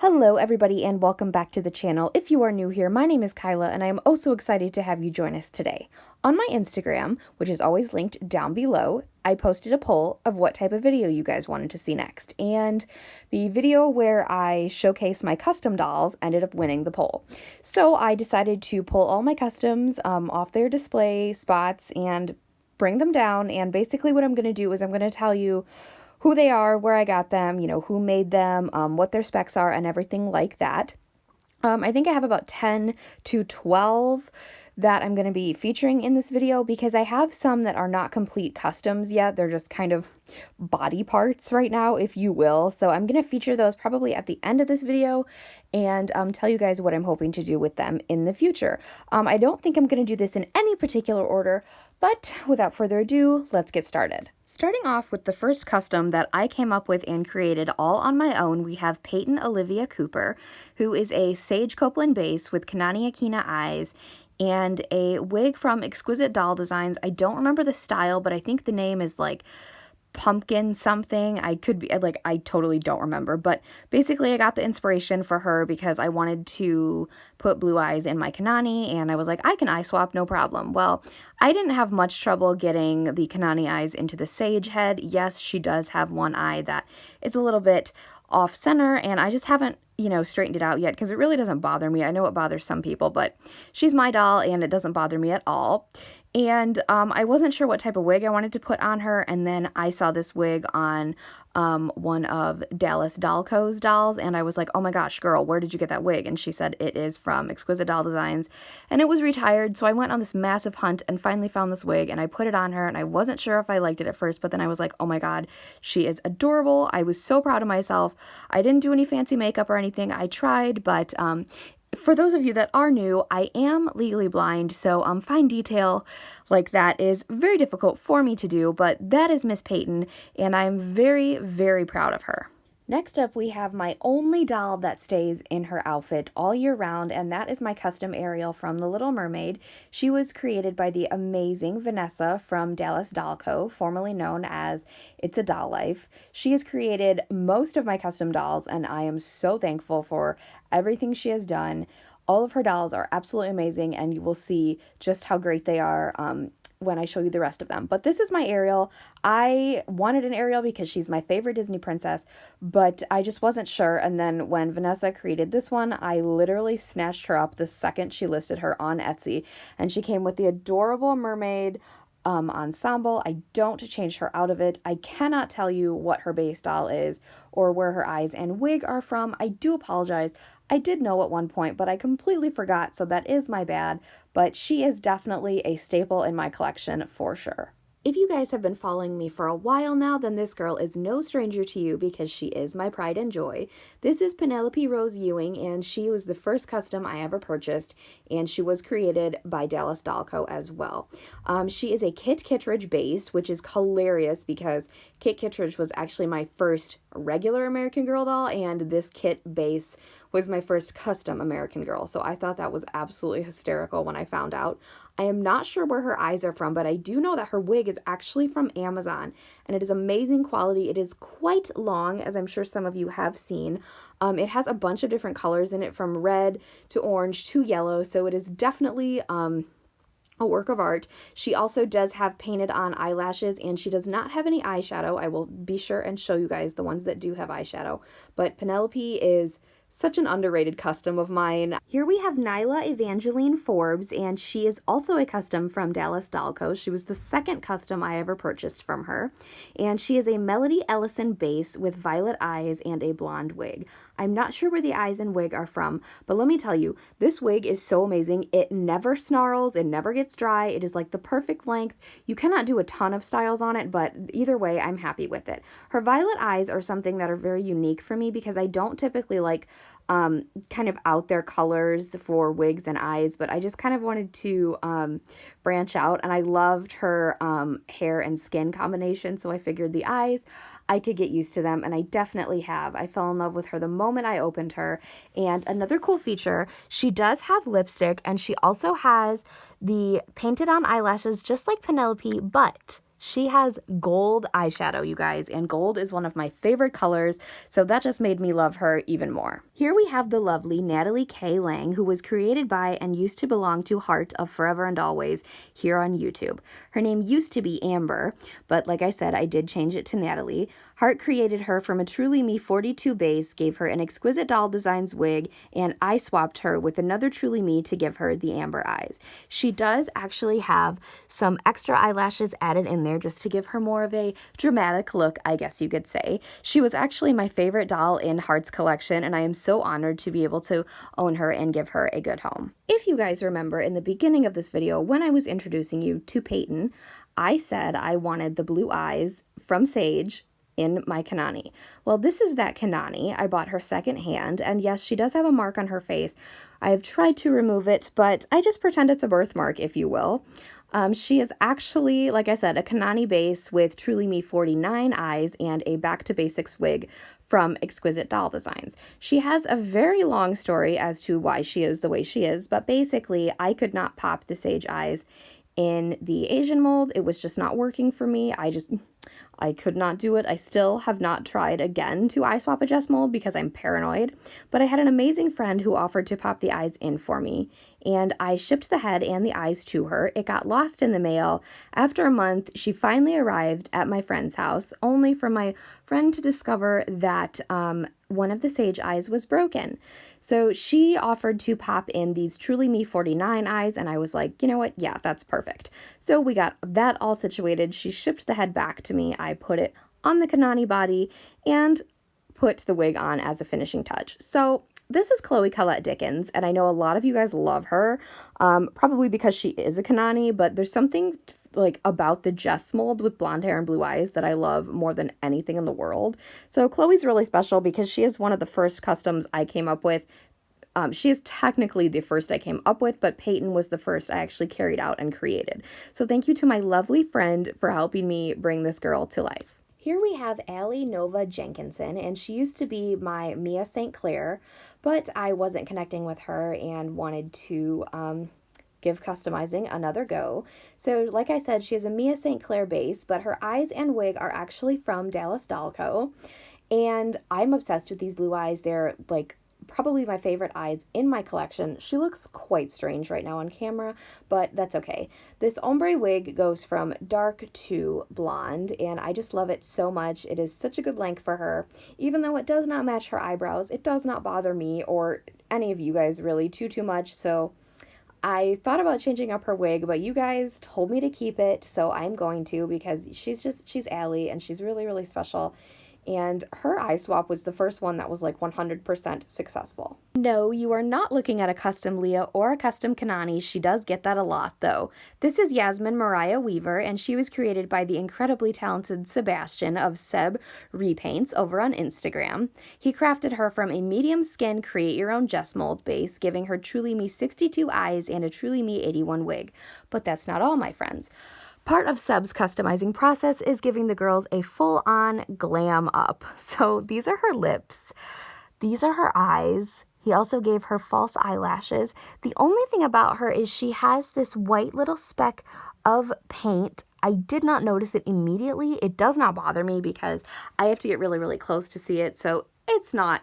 Hello everybody and welcome back to the channel. If you are new here, my name is Kyla and I am oh so excited to have you join us today. On my Instagram, which is always linked down below, I posted a poll of what type of video you guys wanted to see next. And the video where I showcase my custom dolls ended up winning the poll. So I decided to pull all my customs off their display spots and bring them down. And basically what I'm going to do is I'm going to tell you who they are, where I got them, who made them, what their specs are, and everything like that. I think I have about 10 to 12 that I'm going to be featuring in this video because I have some that are not complete customs yet. They're just kind of body parts right now, if you will. So I'm going to feature those probably at the end of this video and tell you guys what I'm hoping to do with them in the future. I don't think I'm going to do this in any particular order, but without further ado, let's get started. Starting off with the first custom that I came up with and created all on my own, we have Payton Olivia Cooper, who is a Sage Copeland base with Kanani Akina eyes and a wig from Exquisite Doll Designs. I don't remember the style, but I think the name is like pumpkin something. I could be like, I totally don't remember, but basically I got the inspiration for her because I wanted to put blue eyes in my Kanani and I was like, I can eye swap, no problem. Well, I didn't have much trouble getting the Kanani eyes into the Sage head. Yes, she does have one eye that it's a little bit off center and I just haven't straightened it out yet because it really doesn't bother me. I know it bothers some people, but she's my doll and it doesn't bother me at all. And I wasn't sure what type of wig I wanted to put on her, and then I saw this wig on one of Dallas Dollco's dolls, and I was like, oh my gosh, girl, where did you get that wig? And she said it is from Exquisite Doll Designs, and it was retired, so I went on this massive hunt and finally found this wig, and I put it on her, and I wasn't sure if I liked it at first, but then I was like, oh my god, she is adorable. I was so proud of myself. I didn't do any fancy makeup or anything. I tried, but for those of you that are new, I am legally blind, so fine detail like that is very difficult for me to do, but that is Miss Payton, and I'm very, very proud of her. Next up, we have my only doll that stays in her outfit all year round, and that is my custom Ariel from The Little Mermaid. She was created by the amazing Vanessa from Dallas Doll Co., formerly known as It's a Doll Life. She has created most of my custom dolls, and I am so thankful for everything she has done. All of her dolls are absolutely amazing, and you will see just how great they are when I show you the rest of them. But this is my Ariel. I wanted an Ariel because she's my favorite Disney princess, but I just wasn't sure. And then when Vanessa created this one, I literally snatched her up the second she listed her on Etsy. And she came with the adorable mermaid ensemble. I don't change her out of it. I cannot tell you what her base doll is or where her eyes and wig are from. I do apologize. I did know at one point, but I completely forgot, so that is my bad, but she is definitely a staple in my collection for sure. If you guys have been following me for a while now, then this girl is no stranger to you because she is my pride and joy. This is Penelope Rose Ewing, and she was the first custom I ever purchased, and she was created by Dallas Doll Co. as well. She is a Kit Kittredge base, which is hilarious because Kit Kittredge was actually my first regular American Girl doll, and this Kit base was my first custom American Girl, so I thought that was absolutely hysterical when I found out. I am not sure where her eyes are from, but I do know that her wig is actually from Amazon, and it is amazing quality. It is quite long, as I'm sure some of you have seen. It has a bunch of different colors in it, from red to orange to yellow, so it is definitely a work of art. She also does have painted on eyelashes, and she does not have any eyeshadow. I will be sure and show you guys the ones that do have eyeshadow, but Penelope is such an underrated custom of mine. Here we have Nyla Evangeline Forbes, and she is also a custom from Dallas Doll Co. She was the second custom I ever purchased from her, and she is a Melody Ellison base with violet eyes and a blonde wig. I'm not sure where the eyes and wig are from, but let me tell you, this wig is so amazing. It never snarls, it never gets dry, it is like the perfect length. You cannot do a ton of styles on it, but either way, I'm happy with it. Her violet eyes are something that are very unique for me because I don't typically like kind of out there colors for wigs and eyes, but I just kind of wanted to branch out, and I loved her hair and skin combination, so I figured the eyes, I could get used to them, and I definitely have. I fell in love with her the moment I opened her. And another cool feature, she does have lipstick, and she also has the painted on eyelashes just like Penelope, but She has gold eyeshadow, you guys, and gold is one of my favorite colors, so that just made me love her even more. Here we have the lovely Natalie K. Lang, who was created by and used to belong to Heart of Forever and Always here on YouTube. Her name used to be Amber, but like I said, I did change it to Natalie. Heart created her from a Truly Me 42 base, gave her an exquisite doll designs wig, and I swapped her with another Truly Me to give her the amber eyes. She does actually have some extra eyelashes added in there just to give her more of a dramatic look, I guess you could say. She was actually my favorite doll in Heart's collection, and I am so honored to be able to own her and give her a good home. If you guys remember in the beginning of this video, when I was introducing you to Payton, I said I wanted the blue eyes from Sage in my Kanani. Well, this is that Kanani. I bought her secondhand, and yes, she does have a mark on her face. I have tried to remove it, but I just pretend it's a birthmark, if you will. She is actually, like I said, a Kanani base with Truly Me 49 eyes and a Back to Basics wig from Exquisite Doll Designs. She has a very long story as to why she is the way she is, but basically I could not pop the Sage eyes in the Asian mold. It was just not working for me. I could not do it. I still have not tried again to eye swap adjust mold because I'm paranoid, but I had an amazing friend who offered to pop the eyes in for me, and I shipped the head and the eyes to her. It got lost in the mail. After a month, she finally arrived at my friend's house, only for my friend to discover that one of the Sage eyes was broken. So she offered to pop in these Truly Me 49 eyes, and I was like, you know what? Yeah, that's perfect. So we got that all situated. She shipped the head back to me. I put it on the Kanani body and put the wig on as a finishing touch. So this is Chloe Colette Dickens, and I know a lot of you guys love her, probably because she is a Kanani, but there's something like about the Jess mold with blonde hair and blue eyes that I love more than anything in the world. So Chloe's really special because she is one of the first customs I came up with. She is technically the first I came up with, but Payton was the first I actually carried out and created. So thank you to my lovely friend for helping me bring this girl to life. Here we have Allie Nova Jenkinson, and she used to be my Mia St. Clair, but I wasn't connecting with her and wanted to give customizing another go. So like I said, she has a Mia St. Clair base, but her eyes and wig are actually from Dallas Doll Co. And I'm obsessed with these blue eyes. They're like probably my favorite eyes in my collection. She looks quite strange right now on camera, but that's okay. This ombre wig goes from dark to blonde, and I just love it so much. It is such a good length for her. Even though it does not match her eyebrows, it does not bother me or any of you guys really too much. So I thought about changing up her wig, but you guys told me to keep it, so I'm going to, because she's Allie, and she's really, really special. And her eye swap was the first one that was like 100% successful. No, you are not looking at a custom Leah or a custom Kanani. She does get that a lot, though. This is Yasmine Mariah Weaver, and she was created by the incredibly talented Sebastian of Seb Repaints over on Instagram. He crafted her from a medium skin create your own Jess mold base, giving her Truly Me 62 eyes and a Truly Me 81 wig. But that's not all, my friends. Part of Seb's customizing process is giving the girls a full-on glam up. So these are her lips. These are her eyes. He also gave her false eyelashes. The only thing about her is she has this white little speck of paint. I did not notice it immediately. It does not bother me because I have to get really, really close to see it. So it's not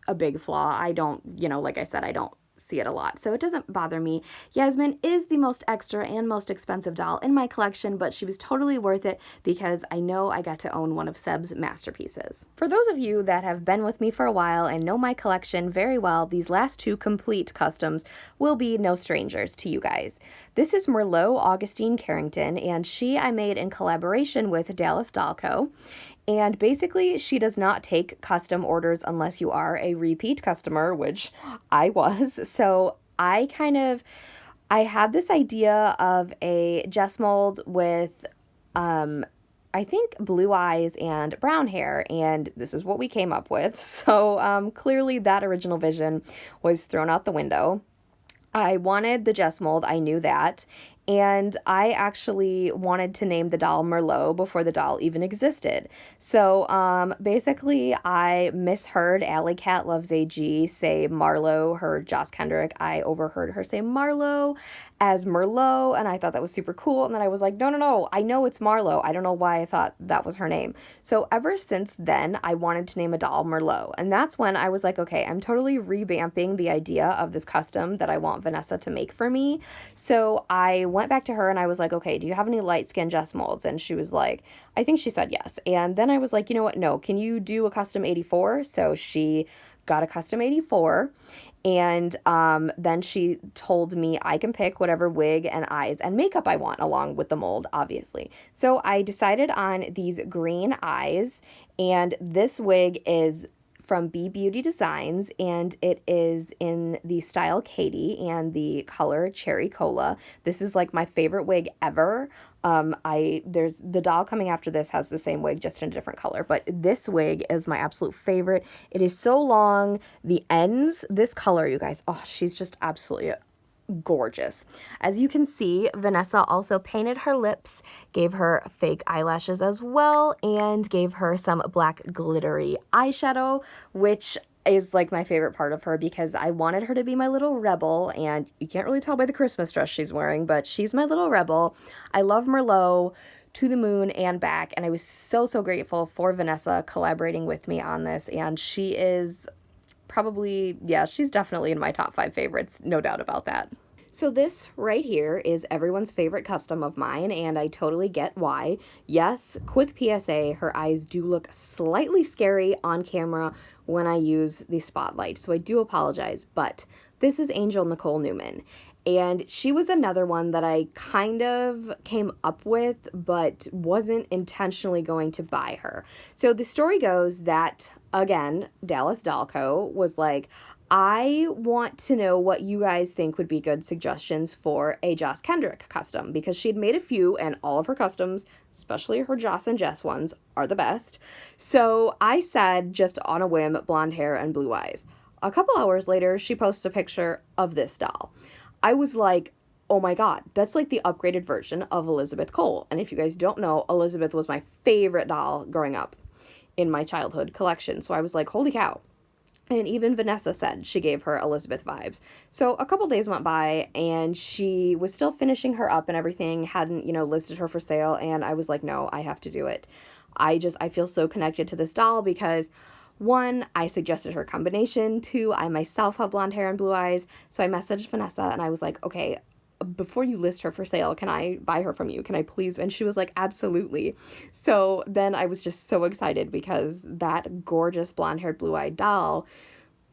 a big flaw. I don't, like I said, I don't see it a lot, so it doesn't bother me. Yasmine is the most extra and most expensive doll in my collection, but she was totally worth it because I know I got to own one of Seb's masterpieces. For those of you that have been with me for a while and know my collection very well, these last two complete customs will be no strangers to you guys. This is Merlot Augustine Carrington, and I made in collaboration with Dallas Doll Co. And basically, she does not take custom orders unless you are a repeat customer, which I was. So I had this idea of a Jess mold with, I think, blue eyes and brown hair, and this is what we came up with. So clearly that original vision was thrown out the window. I wanted the Jess mold, I knew that, And I actually wanted to name the doll Merlot before the doll even existed. So basically, I misheard Alley Cat Loves AG say Marlo, her Joss Kendrick. I overheard her say Marlo as Merlot, and I thought that was super cool. And then I was like, no, no, no, I know it's Marlo. I don't know why I thought that was her name. So ever since then, I wanted to name a doll Merlot. And that's when I was like, okay, I'm totally revamping the idea of this custom that I want Vanessa to make for me. So I went back to her and I was like, okay, do you have any light skin Jess molds? And she was like, I think she said yes. And then I was like, you know what? No, can you do a custom 84? So she got a custom 84. And then she told me I can pick whatever wig and eyes and makeup I want along with the mold, obviously. So I decided on these green eyes, and this wig is from B Beauty Designs, and it is in the style Katie and the color Cherry Cola. This is like my favorite wig ever. There's the doll coming after this has the same wig, just in a different color, but this wig is my absolute favorite. It is so long. The ends, this color, you guys, oh, she's just absolutely gorgeous. As you can see, Vanessa also painted her lips, gave her fake eyelashes as well, and gave her some black glittery eyeshadow, which is like my favorite part of her because I wanted her to be my little rebel, and you can't really tell by the Christmas dress she's wearing, but she's my little rebel. I love Merlot to the moon and back, and I was so, so grateful for Vanessa collaborating with me on this, and she is probably, yeah, she's definitely in my top 5 favorites, no doubt about that. So this right here is everyone's favorite custom of mine, and I totally get why. Yes, quick PSA, her eyes do look slightly scary on camera when I use the spotlight, so I do apologize, but this is Angel Nicole Newman. And she was another one that I kind of came up with, but wasn't intentionally going to buy her. So the story goes that, again, Dallas Dalco was like, I want to know what you guys think would be good suggestions for a Joss Kendrick custom, because she'd made a few and all of her customs, especially her Joss and Jess ones, are the best. So I said, just on a whim, blonde hair and blue eyes. A couple hours later, she posts a picture of this doll. I was like, oh my God, that's like the upgraded version of Elizabeth Cole. And if you guys don't know, Elizabeth was my favorite doll growing up in my childhood collection. So I was like, holy cow. And even Vanessa said she gave her Elizabeth vibes. So a couple days went by and she was still finishing her up and everything, hadn't, listed her for sale. And I was like, no, I have to do it. I feel so connected to this doll because, one, I suggested her combination. Two, I myself have blonde hair and blue eyes. So I messaged Vanessa and I was like, okay, before you list her for sale, can I buy her from you? Can I please? And she was like, absolutely. So then I was just so excited because that gorgeous blonde-haired, blue-eyed doll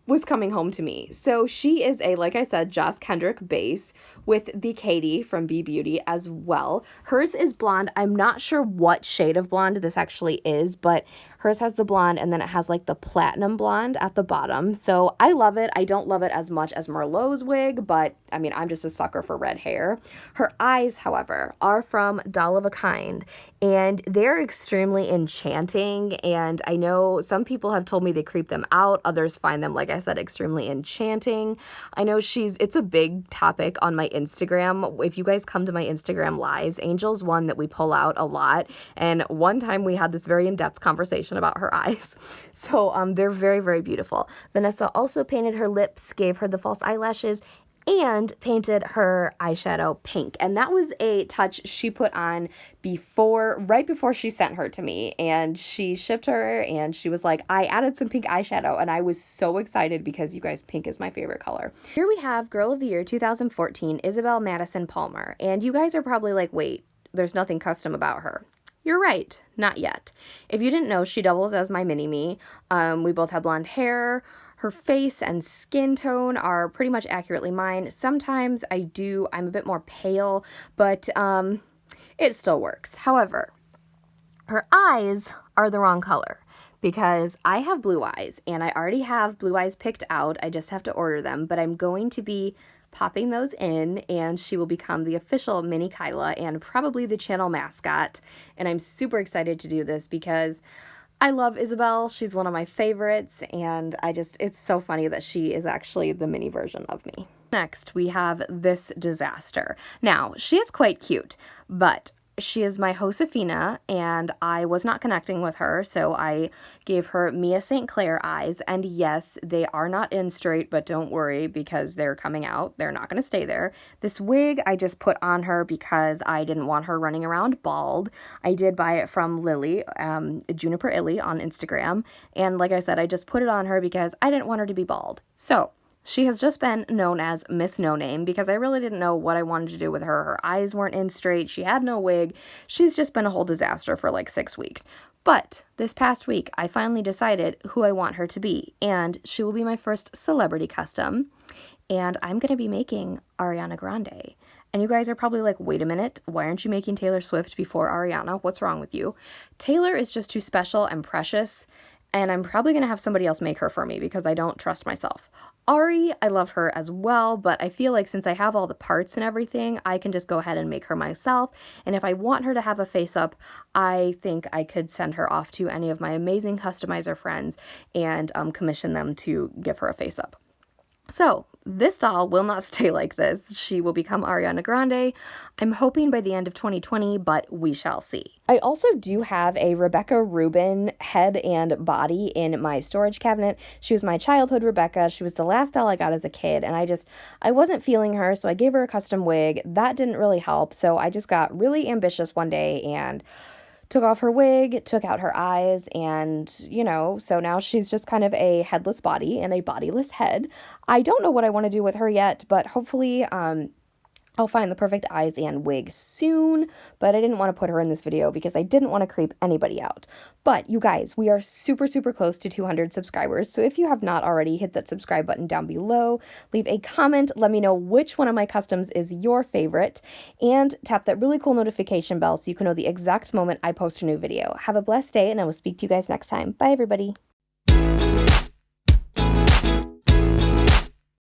was coming home to me. So she is a, like I said, Joss Kendrick base with the Katie from B Beauty as well. Hers is blonde. I'm not sure what shade of blonde this actually is, but hers has the blonde and then it has like the platinum blonde at the bottom. So I love it. I don't love it as much as Merlot's wig, but I mean, I'm just a sucker for red hair. Her eyes, however, are from Doll of a Kind, and they're extremely enchanting. And I know some people have told me they creep them out. Others find them, like I said, extremely enchanting. I know it's a big topic on my Instagram. If you guys come to my Instagram lives, Angel's one that we pull out a lot. And one time we had this very in-depth conversation about her eyes. So they're very, very beautiful. Vanessa also painted her lips, gave her the false eyelashes, and painted her eyeshadow pink. And that was a touch she put on right before she sent her to me. And she shipped her and she was like, I added some pink eyeshadow. And I was so excited because, you guys, pink is my favorite color. Here we have Girl of the Year 2014, Isabel Madison Palmer. And you guys are probably like, wait, there's nothing custom about her. You're right, not yet. If you didn't know, she doubles as my mini-me. We both have blonde hair. Her face and skin tone are pretty much accurately mine. Sometimes I'm a bit more pale, but it still works. However, her eyes are the wrong color because I have blue eyes and I already have blue eyes picked out. I just have to order them, but I'm going to be popping those in and she will become the official mini Kyla and probably the channel mascot. And I'm super excited to do this because I love Isabel. She's one of my favorites, and it's so funny that she is actually the mini version of me. Next, we have this disaster. Now, she is quite cute, but she is my Josefina, and I was not connecting with her, so I gave her Mia St. Clair eyes, and yes, they are not in straight, but don't worry, because they're coming out. They're not going to stay there. This wig I just put on her because I didn't want her running around bald. I did buy it from Lily, Juniper Illy on Instagram, and like I said, I just put it on her because I didn't want her to be bald. So she has just been known as Miss No Name because I really didn't know what I wanted to do with her. Her eyes weren't in straight. She had no wig. She's just been a whole disaster for like 6 weeks. But this past week, I finally decided who I want her to be, and she will be my first celebrity custom, and I'm going to be making Ariana Grande. And you guys are probably like, wait a minute, why aren't you making Taylor Swift before Ariana? What's wrong with you? Taylor is just too special and precious, and I'm probably going to have somebody else make her for me because I don't trust myself. Ari, I love her as well, but I feel like since I have all the parts and everything, I can just go ahead and make her myself. And if I want her to have a face-up, I think I could send her off to any of my amazing customizer friends and commission them to give her a face-up. So this doll will not stay like this. She will become Ariana Grande. I'm hoping by the end of 2020, but we shall see. I also do have a Rebecca Rubin head and body in my storage cabinet. She was my childhood Rebecca. She was the last doll I got as a kid, and I wasn't feeling her, so I gave her a custom wig. That didn't really help, so I just got really ambitious one day and took off her wig, took out her eyes, and, so now she's just kind of a headless body and a bodiless head. I don't know what I want to do with her yet, but hopefully, I'll find the perfect eyes and wig soon, but I didn't want to put her in this video because I didn't want to creep anybody out. But you guys, we are super, super close to 200 subscribers, so if you have not already, hit that subscribe button down below, leave a comment, let me know which one of my customs is your favorite, and tap that really cool notification bell so you can know the exact moment I post a new video. Have a blessed day, and I will speak to you guys next time. Bye, everybody.